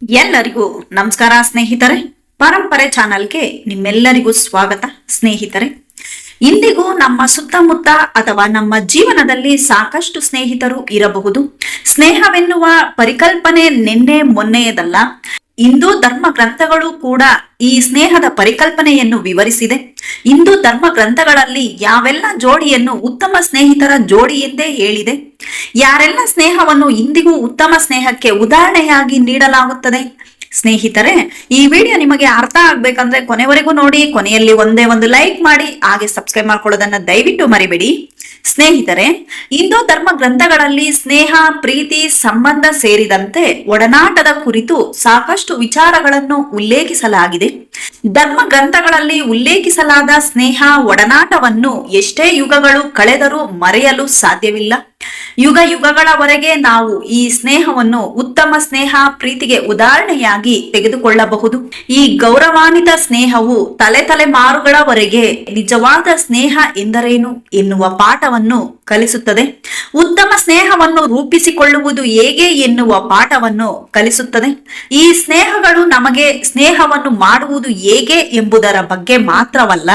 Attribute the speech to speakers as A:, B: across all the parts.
A: ಎಲ್ಲರಿಗೂ ನಮಸ್ಕಾರ ಸ್ನೇಹಿತರೆ. ಪರಂಪರೆ ಚಾನಲ್ಗೆ ನಿಮ್ಮೆಲ್ಲರಿಗೂ ಸ್ವಾಗತ ಸ್ನೇಹಿತರೆ. ಇಂದಿಗೂ ನಮ್ಮ ಸುತ್ತಮುತ್ತ ಅಥವಾ ನಮ್ಮ ಜೀವನದಲ್ಲಿ ಸಾಕಷ್ಟು ಸ್ನೇಹಿತರು ಇರಬಹುದು. ಸ್ನೇಹವೆನ್ನುವ ಪರಿಕಲ್ಪನೆ ನಿನ್ನೆ ಮೊನ್ನೆಯದಲ್ಲ. ಹಿಂದೂ ಧರ್ಮ ಗ್ರಂಥಗಳು ಕೂಡ ಈ ಸ್ನೇಹದ ಪರಿಕಲ್ಪನೆಯನ್ನು ವಿವರಿಸಿದೆ. ಹಿಂದೂ ಧರ್ಮ ಗ್ರಂಥಗಳಲ್ಲಿ ಯಾವೆಲ್ಲ ಜೋಡಿಯನ್ನು ಉತ್ತಮ ಸ್ನೇಹಿತರ ಜೋಡಿ ಎಂದೇ ಹೇಳಿದೆ. ಯಾರೆಲ್ಲ ಸ್ನೇಹವನ್ನು ಇಂದಿಗೂ ಉತ್ತಮ ಸ್ನೇಹಕ್ಕೆ ಉದಾಹರಣೆಯಾಗಿ ನೀಡಲಾಗುತ್ತದೆ. ಸ್ನೇಹಿತರೆ, ಈ ವಿಡಿಯೋ ನಿಮಗೆ ಅರ್ಥ ಆಗ್ಬೇಕಂದ್ರೆ ಕೊನೆವರೆಗೂ ನೋಡಿ. ಕೊನೆಯಲ್ಲಿ ಒಂದೇ ಒಂದು ಲೈಕ್ ಮಾಡಿ, ಹಾಗೆ ಸಬ್ಸ್ಕ್ರೈಬ್ ಮಾಡ್ಕೊಳ್ಳೋದನ್ನ ದಯವಿಟ್ಟು ಮರಿಬೇಡಿ. ಸ್ನೇಹಿತರೆ, ಹಿಂದೂ ಧರ್ಮ ಗ್ರಂಥಗಳಲ್ಲಿ ಸ್ನೇಹ, ಪ್ರೀತಿ, ಸಂಬಂಧ ಸೇರಿದಂತೆ ಒಡನಾಟದ ಕುರಿತು ಸಾಕಷ್ಟು ವಿಚಾರಗಳನ್ನು ಉಲ್ಲೇಖಿಸಲಾಗಿದೆ. ಧರ್ಮ ಗ್ರಂಥಗಳಲ್ಲಿ ಉಲ್ಲೇಖಿಸಲಾದ ಸ್ನೇಹ, ಒಡನಾಟವನ್ನು ಎಷ್ಟೇ ಯುಗಗಳು ಕಳೆದರೂ ಮರೆಯಲು ಸಾಧ್ಯವಿಲ್ಲ. ಯುಗ ಯುಗಗಳವರೆಗೆ ನಾವು ಈ ಸ್ನೇಹವನ್ನು ಉತ್ತಮ ಸ್ನೇಹ, ಪ್ರೀತಿಗೆ ಉದಾಹರಣೆಯಾಗಿ ತೆಗೆದುಕೊಳ್ಳಬಹುದು. ಈ ಗೌರವಾನ್ವಿತ ಸ್ನೇಹವು ತಲೆಮಾರುಗಳವರೆಗೆ ನಿಜವಾದ ಸ್ನೇಹ ಎಂದರೇನು ಎನ್ನುವ ಪಾಠವನ್ನು ಕಲಿಸುತ್ತದೆ. ಉತ್ತಮ ಸ್ನೇಹವನ್ನು ರೂಪಿಸಿಕೊಳ್ಳುವುದು ಹೇಗೆ ಎನ್ನುವ ಪಾಠವನ್ನು ಕಲಿಸುತ್ತದೆ. ಈ ಸ್ನೇಹಗಳು ನಮಗೆ ಸ್ನೇಹವನ್ನು ಮಾಡುವುದು ಹೇಗೆ ಎಂಬುದರ ಬಗ್ಗೆ ಮಾತ್ರವಲ್ಲ,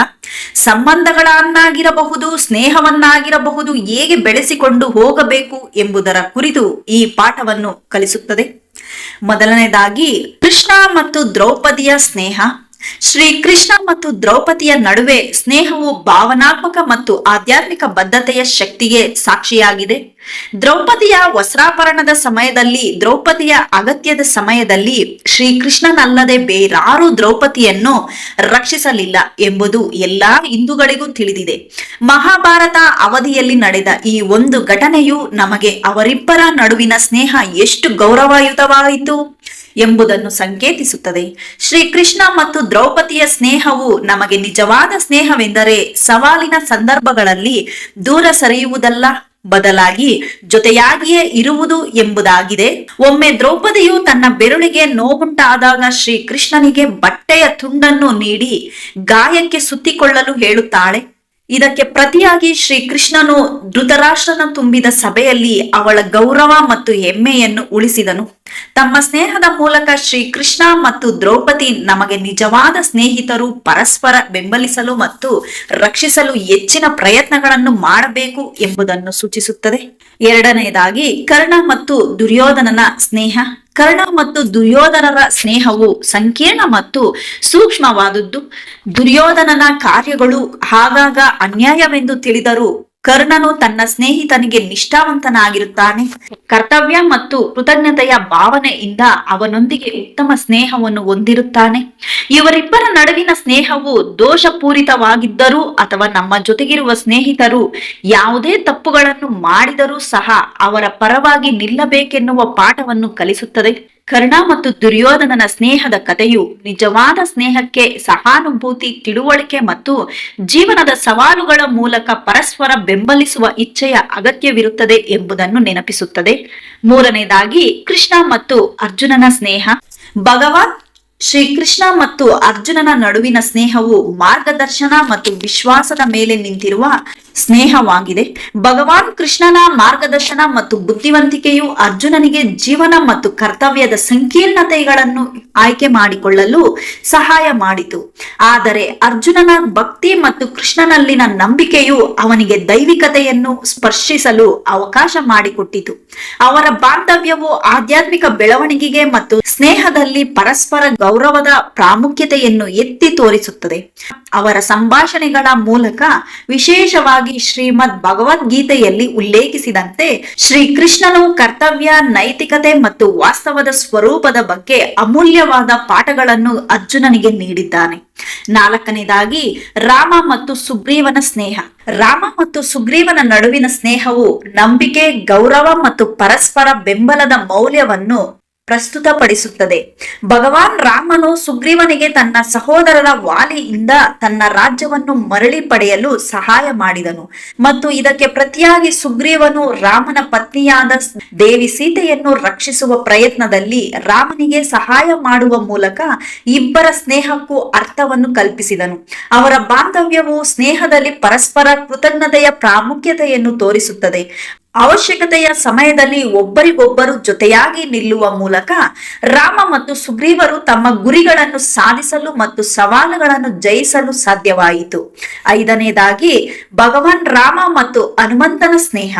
A: ಸಂಬಂಧಗಳನ್ನಾಗಿರಬಹುದು, ಸ್ನೇಹವನ್ನಾಗಿರಬಹುದು, ಹೇಗೆ ಬೆಳೆಸಿಕೊಂಡು ಹೋಗಬೇಕು ಎಂಬುದರ ಕುರಿತು ಈ ಪಾಠವನ್ನು ಕಲಿಸುತ್ತದೆ. ಮೊದಲನೇದಾಗಿ, ಕೃಷ್ಣ ಮತ್ತು ದ್ರೌಪದಿಯ ಸ್ನೇಹ. ಶ್ರೀ ಕೃಷ್ಣ ಮತ್ತು ದ್ರೌಪದಿಯ ನಡುವೆ ಸ್ನೇಹವು ಭಾವನಾತ್ಮಕ ಮತ್ತು ಆಧ್ಯಾತ್ಮಿಕ ಬದ್ಧತೆಯ ಶಕ್ತಿಗೆ ಸಾಕ್ಷಿಯಾಗಿದೆ. ದ್ರೌಪದಿಯ ವಸ್ತ್ರಾಪರಣದ ಸಮಯದಲ್ಲಿ, ದ್ರೌಪದಿಯ ಅಗತ್ಯದ ಸಮಯದಲ್ಲಿ ಶ್ರೀಕೃಷ್ಣನಲ್ಲದೆ ಬೇರಾರೂ ದ್ರೌಪದಿಯನ್ನು ರಕ್ಷಿಸಲಿಲ್ಲ ಎಂಬುದು ಎಲ್ಲಾ ಹಿಂದೂಗಳಿಗೂ ತಿಳಿದಿದೆ. ಮಹಾಭಾರತ ಅವಧಿಯಲ್ಲಿ ನಡೆದ ಈ ಒಂದು ಘಟನೆಯು ನಮಗೆ ಅವರಿಬ್ಬರ ನಡುವಿನ ಸ್ನೇಹ ಎಷ್ಟು ಗೌರವಯುತವಾಯಿತು ಎಂಬುದನ್ನು ಸಂಕೇತಿಸುತ್ತದೆ. ಶ್ರೀಕೃಷ್ಣ ಮತ್ತು ದ್ರೌಪದಿಯ ಸ್ನೇಹವು ನಮಗೆ ನಿಜವಾದ ಸ್ನೇಹವೆಂದರೆ ಸವಾಲಿನ ಸಂದರ್ಭಗಳಲ್ಲಿ ದೂರ ಸರಿಯುವುದಲ್ಲ, ಬದಲಾಗಿ ಜೊತೆಯಾಗಿಯೇ ಇರುವುದು ಎಂಬುದಾಗಿದೆ. ಒಮ್ಮೆ ದ್ರೌಪದಿಯು ತನ್ನ ಬೆರಳಿಗೆ ನೋವುಂಟಾದಾಗ ಶ್ರೀಕೃಷ್ಣನಿಗೆ ಬಟ್ಟೆಯ ತುಂಡನ್ನು ನೀಡಿ ಗಾಯಕ್ಕೆ ಸುತ್ತಿಕೊಳ್ಳಲು ಹೇಳುತ್ತಾಳೆ. ಇದಕ್ಕೆ ಪ್ರತಿಯಾಗಿ ಶ್ರೀಕೃಷ್ಣನು ಧೃತರಾಷ್ಟ್ರನ ತುಂಬಿದ ಸಭೆಯಲ್ಲಿ ಅವಳ ಗೌರವ ಮತ್ತು ಹೆಮ್ಮೆಯನ್ನು ಉಳಿಸಿದನು. ತಮ್ಮ ಸ್ನೇಹದ ಮೂಲಕ ಶ್ರೀಕೃಷ್ಣ ಮತ್ತು ದ್ರೌಪದಿ ನಮಗೆ ನಿಜವಾದ ಸ್ನೇಹಿತರು ಪರಸ್ಪರ ಬೆಂಬಲಿಸಲು ಮತ್ತು ರಕ್ಷಿಸಲು ಹೆಚ್ಚಿನ ಪ್ರಯತ್ನಗಳನ್ನು ಮಾಡಬೇಕು ಎಂಬುದನ್ನು ಸೂಚಿಸುತ್ತದೆ. ಎರಡನೆಯದಾಗಿ, ಕರ್ಣ ಮತ್ತು ದುರ್ಯೋಧನನ ಸ್ನೇಹ. ಕರ್ಣ ಮತ್ತು ದುರ್ಯೋಧನರ ಸ್ನೇಹವು ಸಂಕೀರ್ಣ ಮತ್ತು ಸೂಕ್ಷ್ಮವಾದದ್ದು. ದುರ್ಯೋಧನನ ಕಾರ್ಯಗಳು ಆಗಾಗ ಅನ್ಯಾಯವೆಂದು ತಿಳಿದರೂ ಕರ್ಣನು ತನ್ನ ಸ್ನೇಹಿತನಿಗೆ ನಿಷ್ಠಾವಂತನಾಗಿರುತ್ತಾನೆ. ಕರ್ತವ್ಯ ಮತ್ತು ಕೃತಜ್ಞತೆಯ ಭಾವನೆಯಿಂದ ಅವನೊಂದಿಗೆ ಉತ್ತಮ ಸ್ನೇಹವನ್ನು ಹೊಂದಿರುತ್ತಾನೆ. ಇವರಿಬ್ಬರ ನಡುವಿನ ಸ್ನೇಹವು ದೋಷಪೂರಿತವಾಗಿದ್ದರೂ ಅಥವಾ ನಮ್ಮ ಜೊತೆಗಿರುವ ಸ್ನೇಹಿತರು ಯಾವುದೇ ತಪ್ಪುಗಳನ್ನು ಮಾಡಿದರೂ ಸಹ ಅವರ ಪರವಾಗಿ ನಿಲ್ಲಬೇಕೆನ್ನುವ ಪಾಠವನ್ನು ಕಲಿಸುತ್ತದೆ. ಕರ್ಣ ಮತ್ತು ದುರ್ಯೋಧನನ ಸ್ನೇಹದ ಕಥೆಯು ನಿಜವಾದ ಸ್ನೇಹಕ್ಕೆ ಸಹಾನುಭೂತಿ, ತಿಳುವಳಿಕೆ ಮತ್ತು ಜೀವನದ ಸವಾಲುಗಳ ಮೂಲಕ ಪರಸ್ಪರ ಬೆಂಬಲಿಸುವ ಇಚ್ಛೆಯ ಅಗತ್ಯವಿರುತ್ತದೆ ಎಂಬುದನ್ನು ನೆನಪಿಸುತ್ತದೆ. ಮೂರನೇದಾಗಿ, ಕೃಷ್ಣ ಮತ್ತು ಅರ್ಜುನನ ಸ್ನೇಹ. ಭಗವಾನ್ ಶ್ರೀಕೃಷ್ಣ ಮತ್ತು ಅರ್ಜುನನ ನಡುವಿನ ಸ್ನೇಹವು ಮಾರ್ಗದರ್ಶನ ಮತ್ತು ವಿಶ್ವಾಸದ ಮೇಲೆ ನಿಂತಿರುವ ಸ್ನೇಹವಾಗಿದೆ. ಭಗವಾನ್ ಕೃಷ್ಣನ ಮಾರ್ಗದರ್ಶನ ಮತ್ತು ಬುದ್ಧಿವಂತಿಕೆಯು ಅರ್ಜುನನಿಗೆ ಜೀವನ ಮತ್ತು ಕರ್ತವ್ಯದ ಸಂಕೀರ್ಣತೆಗಳನ್ನು ಆಯ್ಕೆ ಮಾಡಿಕೊಳ್ಳಲು ಸಹಾಯ ಮಾಡಿತು. ಆದರೆ ಅರ್ಜುನನ ಭಕ್ತಿ ಮತ್ತು ಕೃಷ್ಣನಲ್ಲಿನ ನಂಬಿಕೆಯು ಅವನಿಗೆ ದೈವಿಕತೆಯನ್ನು ಸ್ಪರ್ಶಿಸಲು ಅವಕಾಶ ಮಾಡಿಕೊಟ್ಟಿತು. ಅವರ ಬಾಂಧವ್ಯವು ಆಧ್ಯಾತ್ಮಿಕ ಬೆಳವಣಿಗೆಗೆ ಮತ್ತು ಸ್ನೇಹದಲ್ಲಿ ಪರಸ್ಪರ ಗೌರವದ ಪ್ರಾಮುಖ್ಯತೆಯನ್ನು ಎತ್ತಿ ತೋರಿಸುತ್ತದೆ. ಅವರ ಸಂಭಾಷಣೆಗಳ ಮೂಲಕ, ವಿಶೇಷವಾಗಿ ಶ್ರೀಮದ್ ಭಗವದ್ಗೀತೆಯಲ್ಲಿ ಉಲ್ಲೇಖಿಸಿದಂತೆ, ಶ್ರೀಕೃಷ್ಣನು ಕರ್ತವ್ಯ, ನೈತಿಕತೆ ಮತ್ತು ವಾಸ್ತವದ ಸ್ವರೂಪದ ಬಗ್ಗೆ ಅಮೂಲ್ಯವಾದ ಪಾಠಗಳನ್ನು ಅರ್ಜುನನಿಗೆ ನೀಡಿದ್ದಾನೆ. ನಾಲ್ಕನೇದಾಗಿ, ರಾಮ ಮತ್ತು ಸುಗ್ರೀವನ ಸ್ನೇಹ. ರಾಮ ಮತ್ತು ಸುಗ್ರೀವನ ನಡುವಿನ ಸ್ನೇಹವು ನಂಬಿಕೆ, ಗೌರವ ಮತ್ತು ಪರಸ್ಪರ ಬೆಂಬಲದ ಮೌಲ್ಯವನ್ನು ಪ್ರಸ್ತುತಪಡಿಸುತ್ತದೆ. ಭಗವಾನ್ ರಾಮನು ಸುಗ್ರೀವನಿಗೆ ತನ್ನ ಸಹೋದರರ ವಾಲಿಯಿಂದ ತನ್ನ ರಾಜ್ಯವನ್ನು ಮರಳಿ ಪಡೆಯಲು ಸಹಾಯ ಮಾಡಿದನು ಮತ್ತು ಇದಕ್ಕೆ ಪ್ರತಿಯಾಗಿ ಸುಗ್ರೀವನು ರಾಮನ ಪತ್ನಿಯಾದ ದೇವಿ ಸೀತೆಯನ್ನು ರಕ್ಷಿಸುವ ಪ್ರಯತ್ನದಲ್ಲಿ ರಾಮನಿಗೆ ಸಹಾಯ ಮಾಡುವ ಮೂಲಕ ಇಬ್ಬರ ಸ್ನೇಹಕ್ಕೂ ಅರ್ಥವನ್ನು ಕಲ್ಪಿಸಿದನು. ಅವರ ಬಾಂಧವ್ಯವು ಸ್ನೇಹದಲ್ಲಿ ಪರಸ್ಪರ ಕೃತಜ್ಞತೆಯ ಪ್ರಾಮುಖ್ಯತೆಯನ್ನು ತೋರಿಸುತ್ತದೆ. ಅವಶ್ಯಕತೆಯ ಸಮಯದಲ್ಲಿ ಒಬ್ಬರಿಗೊಬ್ಬರು ಜೊತೆಯಾಗಿ ನಿಲ್ಲುವ ಮೂಲಕ ರಾಮ ಮತ್ತು ಸುಗ್ರೀವರು ತಮ್ಮ ಗುರಿಗಳನ್ನು ಸಾಧಿಸಲು ಮತ್ತು ಸವಾಲುಗಳನ್ನು ಜಯಿಸಲು ಸಾಧ್ಯವಾಯಿತು. ಐದನೇದಾಗಿ ಭಗವಾನ್ ರಾಮ ಮತ್ತು ಹನುಮಂತನ ಸ್ನೇಹ.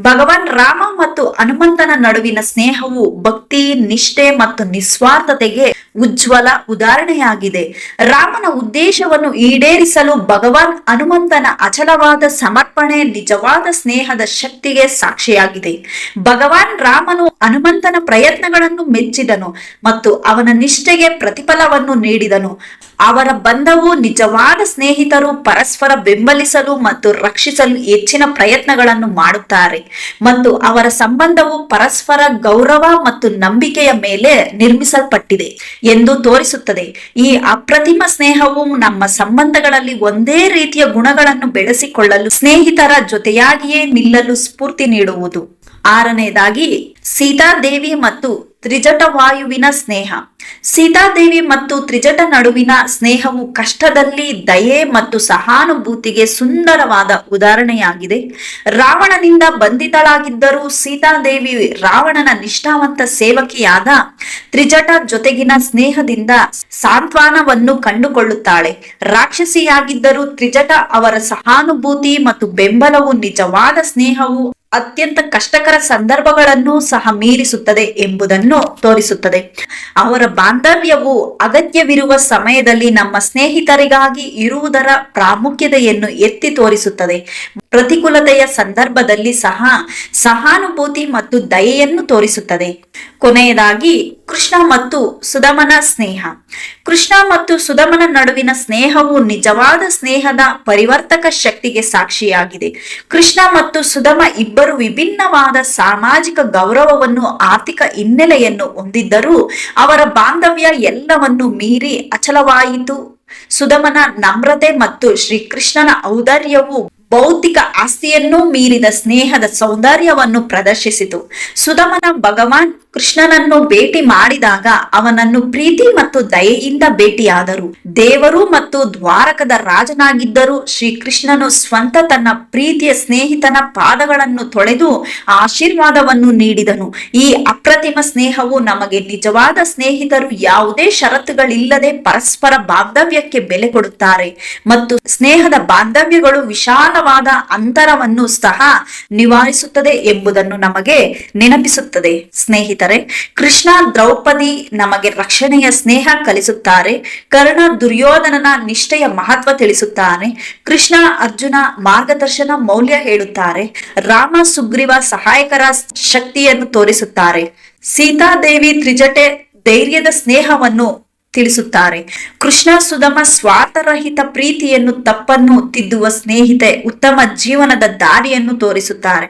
A: ಭಗವಾನ್ ರಾಮ ಮತ್ತು ಹನುಮಂತನ ನಡುವಿನ ಸ್ನೇಹವು ಭಕ್ತಿ, ನಿಷ್ಠೆ ಮತ್ತು ನಿಸ್ವಾರ್ಥತೆಗೆ ಉಜ್ವಲ ಉದಾಹರಣೆಯಾಗಿದೆ. ರಾಮನ ಉದ್ದೇಶವನ್ನು ಈಡೇರಿಸಲು ಭಗವಾನ್ ಹನುಮಂತನ ಅಚಲವಾದ ಸಮರ್ಪಣೆ ನಿಜವಾದ ಸ್ನೇಹದ ಶಕ್ತಿಗೆ ಸಾಕ್ಷಿಯಾಗಿದೆ. ಭಗವಾನ್ ರಾಮನು ಹನುಮಂತನ ಪ್ರಯತ್ನಗಳನ್ನು ಮೆಚ್ಚಿದನು ಮತ್ತು ಅವನ ನಿಷ್ಠೆಗೆ ಪ್ರತಿಫಲವನ್ನು ನೀಡಿದನು. ಅವರ ಬಂಧವು ನಿಜವಾದ ಸ್ನೇಹಿತರು ಪರಸ್ಪರ ಬೆಂಬಲಿಸಲು ಮತ್ತು ರಕ್ಷಿಸಲು ಹೆಚ್ಚಿನ ಪ್ರಯತ್ನಗಳನ್ನು ಮಾಡುತ್ತಾರೆ ಮತ್ತು ಅವರ ಸಂಬಂಧವು ಪರಸ್ಪರ ಗೌರವ ಮತ್ತು ನಂಬಿಕೆಯ ಮೇಲೆ ನಿರ್ಮಿಸಲ್ಪಟ್ಟಿದೆ ಎಂದು ತೋರಿಸುತ್ತದೆ. ಈ ಅಪ್ರತಿಮ ಸ್ನೇಹವು ನಮ್ಮ ಸಂಬಂಧಗಳಲ್ಲಿ ಒಂದೇ ರೀತಿಯ ಗುಣಗಳನ್ನು ಬೆಳೆಸಿಕೊಳ್ಳಲು, ಸ್ನೇಹಿತರ ಜೊತೆಯಾಗಿಯೇ ನಿಲ್ಲಲು ಸ್ಫೂರ್ತಿ ನೀಡುವುದು. ಆರನೇದಾಗಿ ಸೀತಾದೇವಿ ಮತ್ತು ತ್ರಿಜಟವಾಯುವಿನ ಸ್ನೇಹ. ಸೀತಾದೇವಿ ಮತ್ತು ತ್ರಿಜಟ ನಡುವಿನ ಸ್ನೇಹವು ಕಷ್ಟದಲ್ಲಿ ದಯೆ ಮತ್ತು ಸಹಾನುಭೂತಿಗೆ ಸುಂದರವಾದ ಉದಾಹರಣೆಯಾಗಿದೆ. ರಾವಣನಿಂದ ಬಂಧಿತಳಾಗಿದ್ದರೂ ಸೀತಾದೇವಿ ರಾವಣನ ನಿಷ್ಠಾವಂತ ಸೇವಕಿಯಾದ ತ್ರಿಜಟ ಜೊತೆಗಿನ ಸ್ನೇಹದಿಂದ ಸಾಂತ್ವನವನ್ನು ಕಂಡುಕೊಳ್ಳುತ್ತಾಳೆ. ರಾಕ್ಷಸಿಯಾಗಿದ್ದರೂ ತ್ರಿಜಟ ಅವರ ಸಹಾನುಭೂತಿ ಮತ್ತು ಬೆಂಬಲವು ನಿಜವಾದ ಸ್ನೇಹವು ಅತ್ಯಂತ ಕಷ್ಟಕರ ಸಂದರ್ಭಗಳನ್ನು ಸಹ ಮೀರಿಸುತ್ತದೆ ಎಂಬುದನ್ನು ತೋರಿಸುತ್ತದೆ. ಅವರ ಬಾಂಧವ್ಯವು ಅಗತ್ಯವಿರುವ ಸಮಯದಲ್ಲಿ ನಮ್ಮ ಸ್ನೇಹಿತರಿಗಾಗಿ ಇರುವುದರ ಪ್ರಾಮುಖ್ಯತೆಯನ್ನು ಎತ್ತಿ ತೋರಿಸುತ್ತದೆ. ಪ್ರತಿಕೂಲತೆಯ ಸಂದರ್ಭದಲ್ಲಿ ಸಹ ಸಹಾನುಭೂತಿ ಮತ್ತು ದಯೆಯನ್ನು ತೋರಿಸುತ್ತದೆ. ಕೊನೆಯದಾಗಿ ಕೃಷ್ಣ ಮತ್ತು ಸುದಮನ ಸ್ನೇಹ. ಕೃಷ್ಣ ಮತ್ತು ಸುದಮನ ನಡುವಿನ ಸ್ನೇಹವು ನಿಜವಾದ ಸ್ನೇಹದ ಪರಿವರ್ತಕ ಶಕ್ತಿಗೆ ಸಾಕ್ಷಿಯಾಗಿದೆ. ಕೃಷ್ಣ ಮತ್ತು ಸುದಮ ಇಬ್ಬರು ವಿಭಿನ್ನವಾದ ಸಾಮಾಜಿಕ ಗೌರವವನ್ನು, ಆರ್ಥಿಕ ಹಿನ್ನೆಲೆಯನ್ನು ಹೊಂದಿದ್ದರೂ ಅವರ ಬಾಂಧವ್ಯ ಎಲ್ಲವನ್ನು ಮೀರಿ ಅಚಲವಾಯಿತು. ಸುದಮನ ನಮ್ರತೆ ಮತ್ತು ಶ್ರೀಕೃಷ್ಣನ ಔದಾರ್ಯವು ಭೌತಿಕ ಆಸ್ತಿಯನ್ನು ಮೀರಿದ ಸ್ನೇಹದ ಸೌಂದರ್ಯವನ್ನು ಪ್ರದರ್ಶಿಸಿತು. ಸುದಮನ ಭಗವಾನ್ ಕೃಷ್ಣನನ್ನು ಭೇಟಿ ಮಾಡಿದಾಗ ಅವನನ್ನು ಪ್ರೀತಿ ಮತ್ತು ದಯೆಯಿಂದ ಭೇಟಿಯಾದರು. ದೇವರು ಮತ್ತು ದ್ವಾರಕದ ರಾಜನಾಗಿದ್ದರೂ ಶ್ರೀಕೃಷ್ಣನು ಸ್ವಂತ ತನ್ನ ಪ್ರೀತಿಯ ಸ್ನೇಹಿತನ ಪಾದಗಳನ್ನು ತೊಳೆದು ಆಶೀರ್ವಾದವನ್ನು ನೀಡಿದನು. ಈ ಅಪ್ರತಿಮ ಸ್ನೇಹವು ನಮಗೆ ನಿಜವಾದ ಸ್ನೇಹಿತರು ಯಾವುದೇ ಷರತ್ತುಗಳಿಲ್ಲದೆ ಪರಸ್ಪರ ಬಾಂಧವ್ಯಕ್ಕೆ ಬೆಲೆ ಕೊಡುತ್ತಾರೆ ಮತ್ತು ಸ್ನೇಹದ ಬಾಂಧವ್ಯಗಳು ವಿಶಾಲವಾದ ಅಂತರವನ್ನು ಸಹ ನಿವಾರಿಸುತ್ತದೆ ಎಂಬುದನ್ನು ನಮಗೆ ನೆನಪಿಸುತ್ತದೆ. ಸ್ನೇಹಿತರೆ, ಕೃಷ್ಣ ದ್ರೌಪದಿ ನಮಗೆ ರಕ್ಷಣೆಯ ಸ್ನೇಹ ಕಲಿಸುತ್ತಾರೆ. ಕರ್ಣ ದುರ್ಯೋಧನನ ನಿಷ್ಠೆಯ ಮಹತ್ವ ತಿಳಿಸುತ್ತಾನೆ. ಕೃಷ್ಣ ಅರ್ಜುನ ಮಾರ್ಗದರ್ಶನ ಮೌಲ್ಯ ಹೇಳುತ್ತಾರೆ. ರಾಮ ಸುಗ್ರೀವ ಸಹಾಯಕರ ಶಕ್ತಿಯನ್ನು ತೋರಿಸುತ್ತಾರೆ. ಸೀತಾದೇವಿ ತ್ರಿಜಟೆ ಧೈರ್ಯದ ಸ್ನೇಹವನ್ನು ತಿಳಿಸುತ್ತಾರೆ. ಕೃಷ್ಣ ಸುದಮ ಸ್ವಾರ್ಥರಹಿತ ಪ್ರೀತಿಯನ್ನು, ತಪ್ಪನ್ನು ತಿದ್ದುವ ಸ್ನೇಹಿತೆ ಉತ್ತಮ ಜೀವನದ ದಾರಿಯನ್ನು ತೋರಿಸುತ್ತಾರೆ.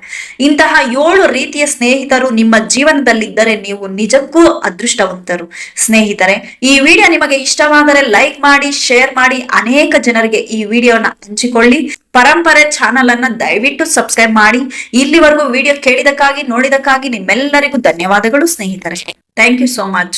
A: ಇಂತಹ 7 ರೀತಿಯ ಸ್ನೇಹಿತರು ನಿಮ್ಮ ಜೀವನದಲ್ಲಿದ್ದರೆ ನೀವು ನಿಜಕ್ಕೂ ಅದೃಷ್ಟವಂತರು. ಸ್ನೇಹಿತರೆ, ಈ ವಿಡಿಯೋ ನಿಮಗೆ ಇಷ್ಟವಾದರೆ ಲೈಕ್ ಮಾಡಿ, ಶೇರ್ ಮಾಡಿ, ಅನೇಕ ಜನರಿಗೆ ಈ ವಿಡಿಯೋನ ಹಂಚಿಕೊಳ್ಳಿ. ಪರಂಪರೆ ಚಾನಲ್ ಅನ್ನ ದಯವಿಟ್ಟು ಸಬ್ಸ್ಕ್ರೈಬ್ ಮಾಡಿ. ಇಲ್ಲಿವರೆಗೂ ವಿಡಿಯೋ ಕೇಳಿದಕ್ಕಾಗಿ, ನೋಡಿದಕ್ಕಾಗಿ ನಿಮ್ಮೆಲ್ಲರಿಗೂ ಧನ್ಯವಾದಗಳು ಸ್ನೇಹಿತರೆ. Thank you so much.